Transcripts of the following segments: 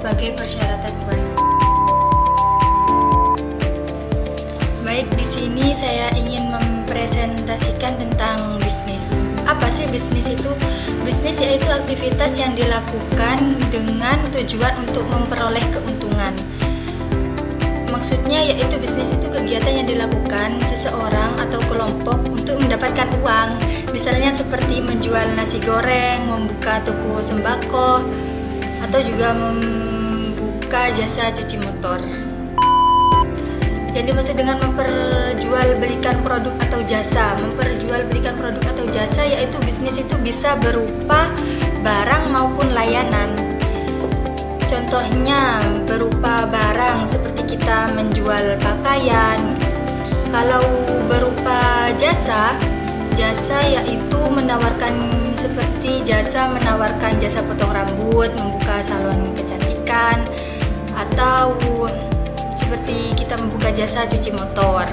sebagai persyaratan UAS. Baik, di sini saya ingin mempresentasikan tentang bisnis. Apa sih bisnis itu? Bisnis yaitu aktivitas yang dilakukan dengan tujuan untuk memperoleh keuntungan. Maksudnya yaitu bisnis itu kegiatan yang dilakukan seseorang atau kelompok untuk mendapatkan uang. Misalnya seperti menjual nasi goreng, membuka toko sembako, atau juga membuka jasa cuci motor. Yang dimaksud dengan memperjualbelikan produk atau jasa. Memperjualbelikan produk atau jasa yaitu bisnis itu bisa berupa barang maupun layanan. Contohnya berupa barang seperti kita menjual pakaian. Kalau berupa jasa yaitu menawarkan seperti menawarkan jasa potong rambut, membuka salon kecantikan, atau seperti kita membuka jasa cuci motor.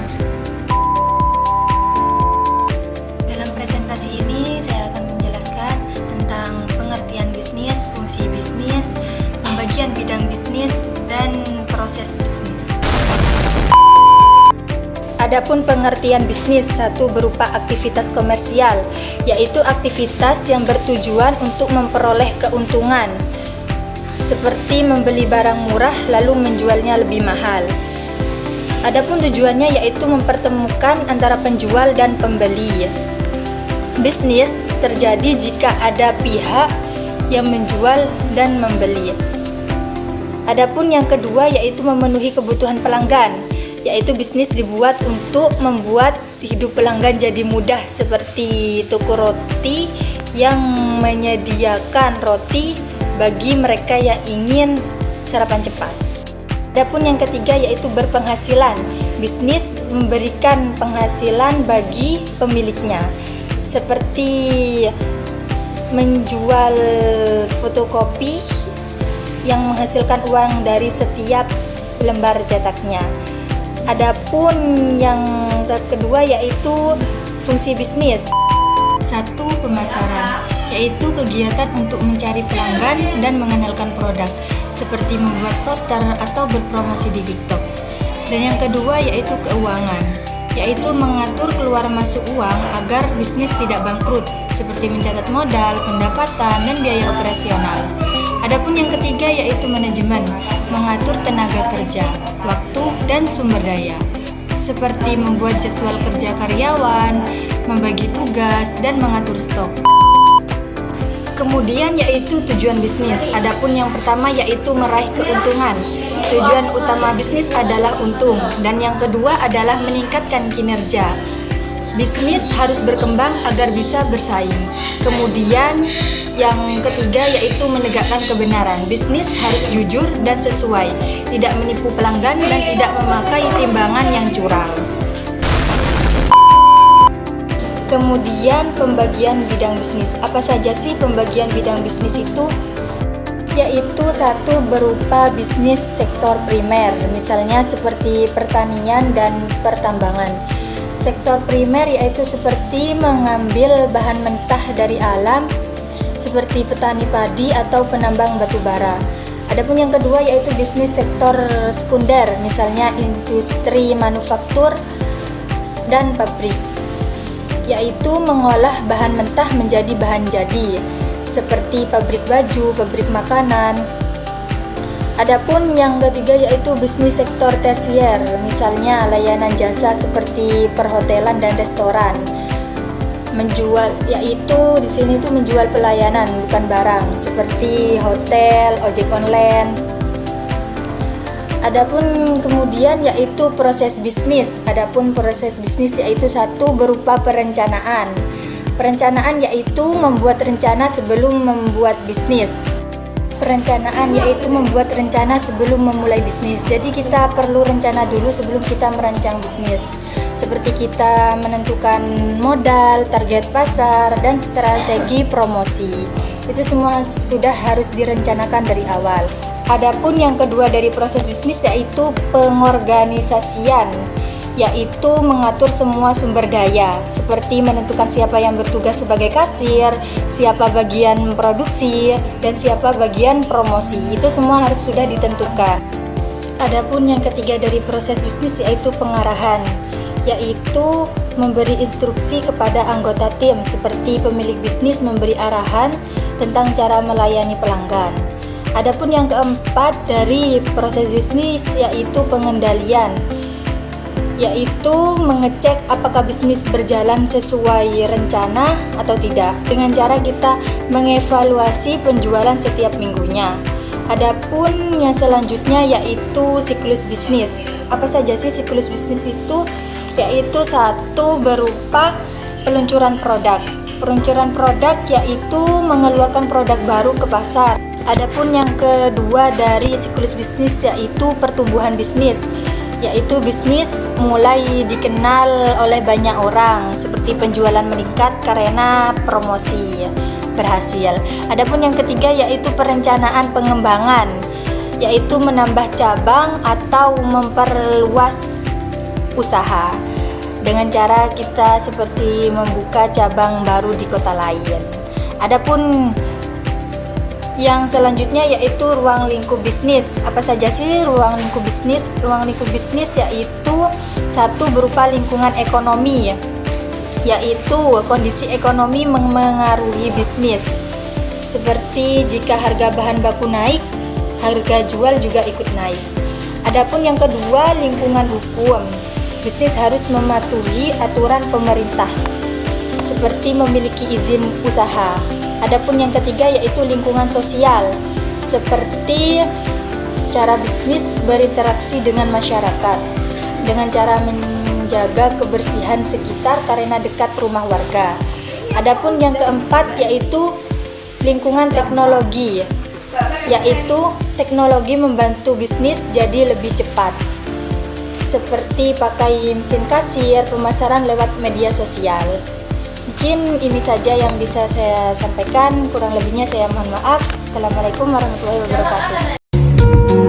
Dalam presentasi ini saya akan menjelaskan tentang pengertian bisnis, fungsi bisnis, pembagian bidang bisnis, dan proses bisnis. Adapun pengertian bisnis, satu berupa aktivitas komersial, yaitu aktivitas yang bertujuan untuk memperoleh keuntungan, seperti membeli barang murah lalu menjualnya lebih mahal. Adapun tujuannya yaitu mempertemukan antara penjual dan pembeli. Bisnis terjadi jika ada pihak yang menjual dan membeli. Adapun yang kedua yaitu memenuhi kebutuhan pelanggan, yaitu bisnis dibuat untuk membuat hidup pelanggan jadi mudah, seperti toko roti yang menyediakan roti bagi mereka yang ingin sarapan cepat. Adapun yang ketiga yaitu berpenghasilan. Bisnis memberikan penghasilan bagi pemiliknya, seperti menjual fotokopi yang menghasilkan uang dari setiap lembar cetaknya. Adapun yang kedua yaitu fungsi bisnis. Satu, pemasaran, yaitu kegiatan untuk mencari pelanggan dan mengenalkan produk, seperti membuat poster atau berpromosi di TikTok. Dan yang kedua yaitu keuangan, yaitu mengatur keluar masuk uang agar bisnis tidak bangkrut, seperti mencatat modal, pendapatan, dan biaya operasional. Adapun yang ketiga yaitu manajemen, mengatur tenaga kerja, waktu, dan sumber daya, seperti membuat jadwal kerja karyawan, membagi tugas, dan mengatur stok. Kemudian yaitu tujuan bisnis. Adapun yang pertama yaitu meraih keuntungan. Tujuan utama bisnis adalah untung, dan yang kedua adalah meningkatkan kinerja. Bisnis harus berkembang agar bisa bersaing. Kemudian yang ketiga yaitu menegakkan kebenaran. Bisnis harus jujur dan sesuai, tidak menipu pelanggan dan tidak memakai timbangan yang curang. Kemudian pembagian bidang bisnis. Apa saja sih pembagian bidang bisnis itu? Yaitu satu berupa bisnis sektor primer, misalnya seperti pertanian dan pertambangan. Sektor primer yaitu seperti mengambil bahan mentah dari alam, seperti petani padi atau penambang batu bara. Adapun yang kedua yaitu bisnis sektor sekunder, misalnya industri manufaktur dan pabrik, yaitu mengolah bahan mentah menjadi bahan jadi, seperti pabrik baju, pabrik makanan. Adapun yang ketiga yaitu bisnis sektor tersier, misalnya layanan jasa seperti perhotelan dan restoran. Menjual, yaitu di sini tuh menjual pelayanan bukan barang, seperti hotel, ojek online. Adapun kemudian yaitu proses bisnis. Adapun proses bisnis yaitu satu berupa perencanaan. Perencanaan yaitu membuat rencana sebelum membuat bisnis. Perencanaan yaitu membuat rencana sebelum memulai bisnis. Jadi kita perlu rencana dulu sebelum kita merancang bisnis. Seperti kita menentukan modal, target pasar, dan strategi promosi. Itu semua sudah harus direncanakan dari awal. Adapun yang kedua dari proses bisnis yaitu pengorganisasian. yaitu mengatur semua sumber daya, seperti menentukan siapa yang bertugas sebagai kasir, siapa bagian produksi, dan siapa bagian promosi. Itu semua harus sudah ditentukan. Adapun yang ketiga dari proses bisnis yaitu pengarahan, yaitu memberi instruksi kepada anggota tim, seperti pemilik bisnis memberi arahan tentang cara melayani pelanggan. Adapun yang keempat dari proses bisnis yaitu pengendalian, yaitu mengecek apakah bisnis berjalan sesuai rencana atau tidak dengan cara kita mengevaluasi penjualan setiap minggunya. Adapun yang selanjutnya yaitu siklus bisnis. Apa saja sih siklus bisnis itu? Yaitu satu berupa peluncuran produk. Peluncuran produk yaitu mengeluarkan produk baru ke pasar. Adapun yang kedua dari siklus bisnis yaitu pertumbuhan bisnis, yaitu bisnis mulai dikenal oleh banyak orang, seperti penjualan meningkat karena promosi berhasil. Adapun yang ketiga yaitu perencanaan pengembangan, yaitu menambah cabang atau memperluas usaha dengan cara kita seperti membuka cabang baru di kota lain. Adapun yang selanjutnya yaitu ruang lingkup bisnis. Apa saja sih ruang lingkup bisnis? Ruang lingkup bisnis yaitu satu berupa lingkungan ekonomi, yaitu kondisi ekonomi mengaruhi bisnis. Seperti jika harga bahan baku naik, harga jual juga ikut naik. Adapun yang kedua, lingkungan hukum. Bisnis harus mematuhi aturan pemerintah, seperti memiliki izin usaha. Adapun yang ketiga yaitu lingkungan sosial, seperti cara bisnis berinteraksi dengan masyarakat dengan cara menjaga kebersihan sekitar karena dekat rumah warga. Adapun yang keempat yaitu lingkungan teknologi, yaitu teknologi membantu bisnis jadi lebih cepat, seperti pakai mesin kasir, pemasaran lewat media sosial. Mungkin ini saja yang bisa saya sampaikan, kurang lebihnya saya mohon maaf. Assalamualaikum warahmatullahi wabarakatuh.